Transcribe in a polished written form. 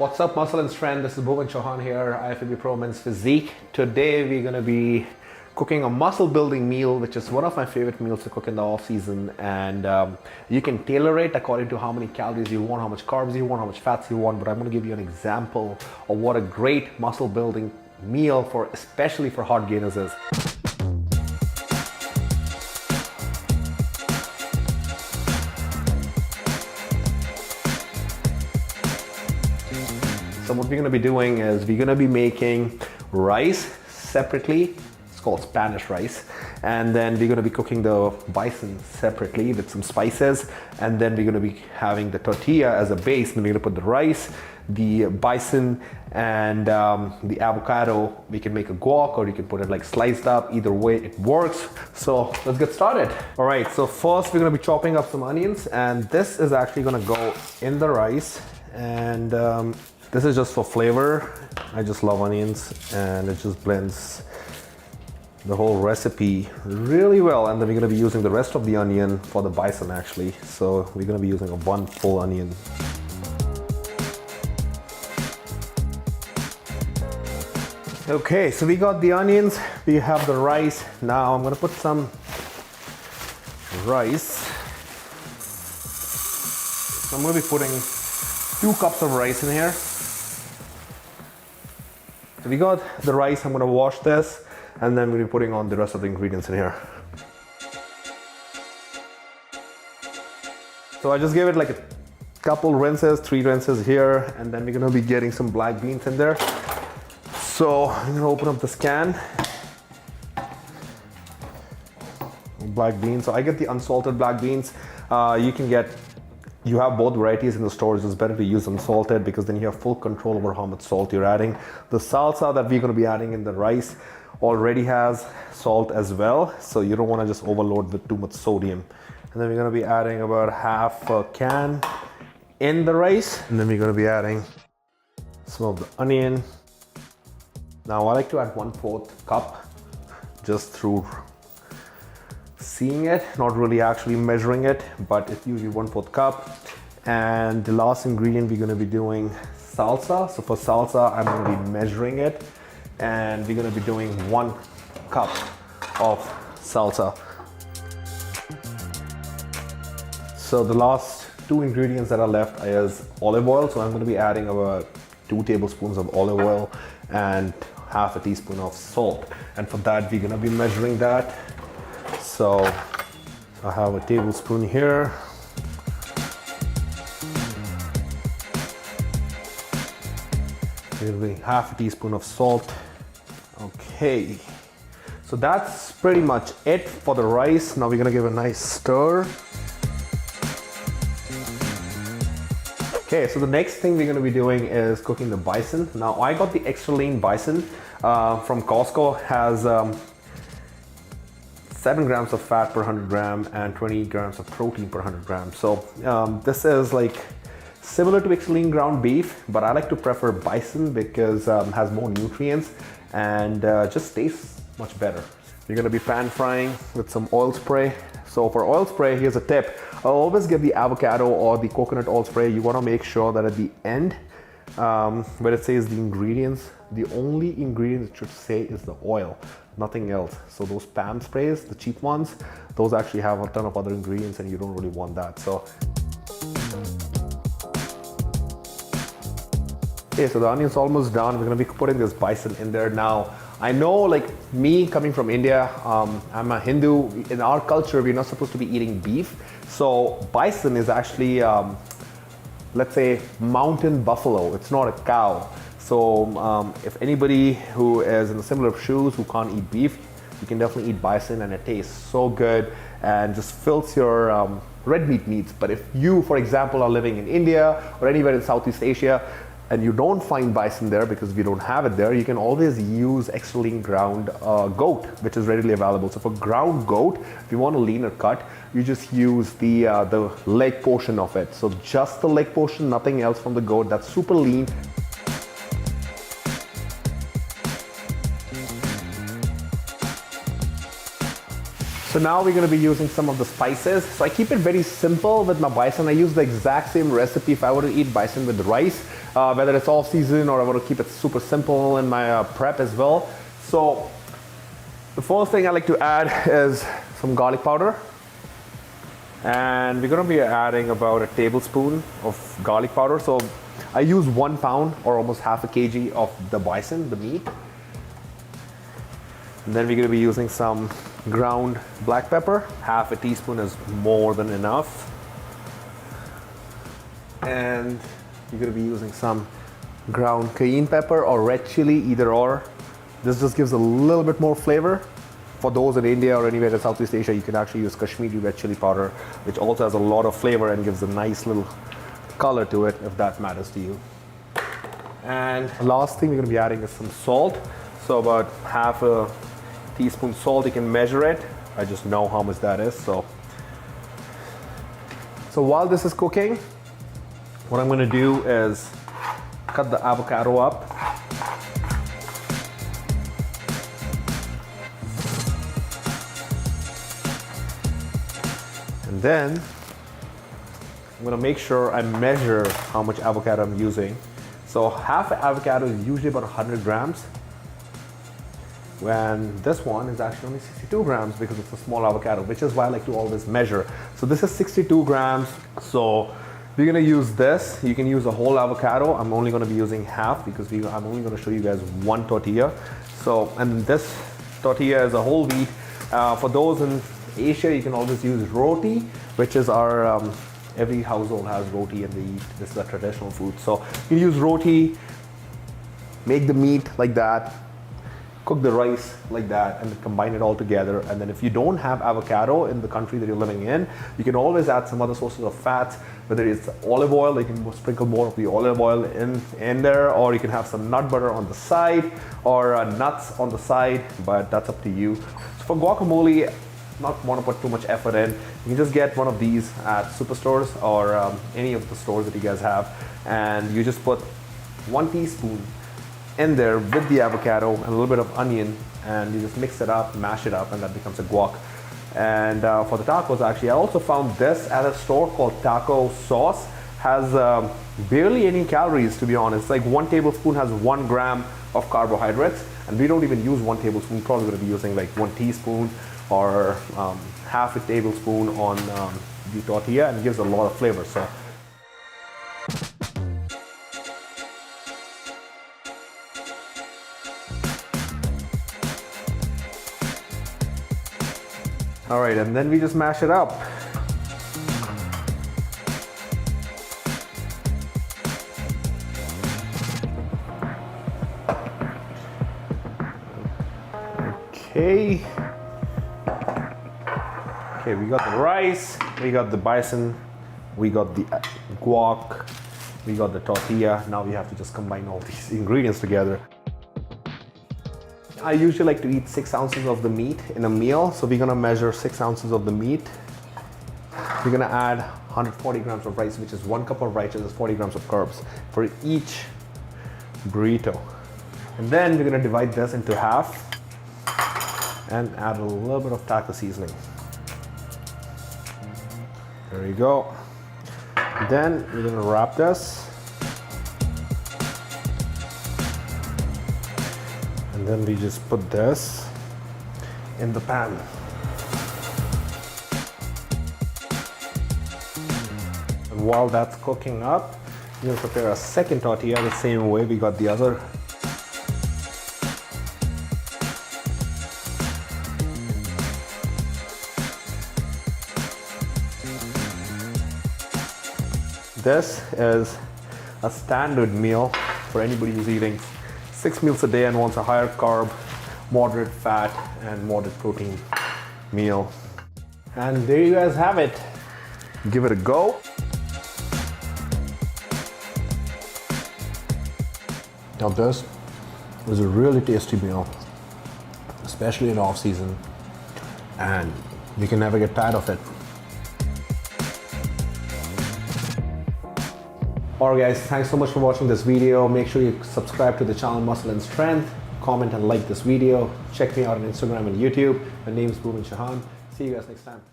What's up, muscle and strength? This is Boo here, IFBB Pro Men's Physique. Today we're going to be cooking a muscle building meal, which is one of my favorite meals to cook in the off season. And you can tailor it according to how many calories you want, how much carbs you want, how much fats you want. But I'm going to give you an example of what a great muscle building meal for, especially for hard gainers, is. So what we're going to be doing is we're going to be making rice separately. It's called Spanish rice. And then we're going to be cooking the bison separately with some spices. And then we're going to be having the tortilla as a base. And we're going to put the rice, the bison, and the avocado. We can make a guac, or you can put it like sliced up. Either way, it works. So let's get started. All right, so first we're going to be chopping up some onions. And this is actually going to go in the rice. And this is just for flavor. I just love onions, and it just blends the whole recipe really well. And then we're gonna be using the rest of the onion for the bison actually. So we're gonna be using one full onion. Okay, so we got the onions, we have the rice. Now I'm gonna put some rice. So I'm gonna be putting 2 cups of rice in here. So we got the rice. I'm gonna wash this, and then we'll be putting on the rest of the ingredients in here. So I just gave it like a couple rinses, 3 rinses here, and then we're gonna be getting some black beans in there. So I'm gonna open up this can. Black beans. So I get the unsalted black beans. You have both varieties in the stores. It's better to use unsalted because then you have full control over how much salt you're adding. The salsa that we're going to be adding in the rice already has salt as well, so you don't want to just overload with too much sodium. And then we're going to be adding about half a can in the rice, and then we're going to be adding some of the onion. Now I like to add 1/4 cup just through seeing it, not really actually measuring it, but it's usually 1/4 cup. And the last ingredient we're going to be doing salsa. So for salsa, I'm going to be measuring it, and we're going to be doing 1 cup of salsa. So the last 2 ingredients that are left is olive oil. So I'm going to be adding about 2 tablespoons of olive oil and half a teaspoon of salt. And for that, we're going to be measuring that. So I have a tablespoon here. Maybe half a teaspoon of salt. Okay, so that's pretty much it for the rice. Now we're gonna give a nice stir. Okay, so the next thing we're gonna be doing is cooking the bison. Now I got the extra lean bison from Costco. Has 7 grams of fat per 100 gram and 20 grams of protein per 100 grams. So this is like similar to extra lean ground beef, but I like to prefer bison because it has more nutrients and just tastes much better. You're gonna be pan frying with some oil spray. So for oil spray, here's a tip. I'll always get the avocado or the coconut oil spray. You wanna make sure that at the end, where it says the ingredients, the only ingredient it should say is the oil, nothing else. So those Pam sprays, the cheap ones, those actually have a ton of other ingredients, and you don't really want that. So okay, so the onion's almost done. We're gonna be putting this bison in there now. I know, like me coming from India, I'm a Hindu. In our culture, we're not supposed to be eating beef. So bison is actually, let's say, mountain buffalo. It's not a cow. So if anybody who is in the similar shoes who can't eat beef, you can definitely eat bison, and it tastes so good and just fills your red meat needs. But if you, for example, are living in India or anywhere in Southeast Asia and you don't find bison there because we don't have it there, you can always use extra lean ground goat, which is readily available. So for ground goat, if you want a leaner cut, you just use the leg portion of it. So just the leg portion, nothing else from the goat. That's super lean. So now we're going to be using some of the spices. So I keep it very simple with my bison. I use the exact same recipe if I were to eat bison with rice, whether it's all season or I want to keep it super simple in my prep as well. So the first thing I like to add is some garlic powder. And we're going to be adding about a tablespoon of garlic powder. So I use 1 pound or almost half a kg of the bison, the meat. And then we're going to be using some ground black pepper. Half a teaspoon is more than enough. And you're going to be using some ground cayenne pepper or red chili, either or. This just gives a little bit more flavor. For those in India or anywhere in Southeast Asia, you can actually use Kashmiri red chili powder, which also has a lot of flavor and gives a nice little color to it, if that matters to you. And last thing we're going to be adding is some salt. So about half a teaspoon salt, you can measure it. I just know how much that is. So while this is cooking, what I'm going to do is cut the avocado up. And then I'm going to make sure I measure how much avocado I'm using. So half an avocado is usually about 100 grams. When this one is actually only 62 grams because it's a small avocado, which is why I like to always measure. So this is 62 grams. So we're going to use this. You can use a whole avocado. I'm only going to be using half because I'm only going to show you guys one tortilla. So, and this tortilla is a whole wheat. For those in Asia, you can always use roti, which is our, every household has roti and they eat. This is a traditional food. So you use roti, make the meat like that, cook the rice like that, and then combine it all together. And then if you don't have avocado in the country that you're living in, you can always add some other sources of fats, whether it's olive oil, you can sprinkle more of the olive oil in there, or you can have some nut butter on the side, or nuts on the side, but that's up to you. So for guacamole, not want to put too much effort in. You can just get one of these at superstores or any of the stores that you guys have, and you just put 1 teaspoon in there with the avocado and a little bit of onion, and you just mix it up, mash it up, and that becomes a guac. And for the tacos, actually, I also found this at a store called Taco Sauce. Has barely any calories, to be honest. Like 1 tablespoon has 1 gram of carbohydrates, and we don't even use 1 tablespoon. We're probably going to be using like 1 teaspoon or half a tablespoon on the tortilla, and it gives a lot of flavor. So all right, and then we just mash it up. Okay, we got the rice, we got the bison, we got the guac, we got the tortilla. Now we have to just combine all these ingredients together. I usually like to eat 6 ounces of the meat in a meal. So we're gonna measure 6 ounces of the meat. We're gonna add 140 grams of rice, which is 1 cup of rice, which is 40 grams of carbs for each burrito. And then we're gonna divide this into half and add a little bit of taco seasoning. There you go. Then we're gonna wrap this. And then we just put this in the pan. And while that's cooking up, we're gonna prepare a second tortilla the same way we got the other. This is a standard meal for anybody who's eating 6 meals a day and wants a higher carb, moderate fat, and moderate protein meal. And there you guys have it. Give it a go. Now this is a really tasty meal, especially in off season, and you can never get tired of it. Alright guys, thanks so much for watching this video. Make sure you subscribe to the channel Muscle and Strength, comment and like this video. Check me out on Instagram and YouTube. My name is Bhuvan Chauhan. See you guys next time.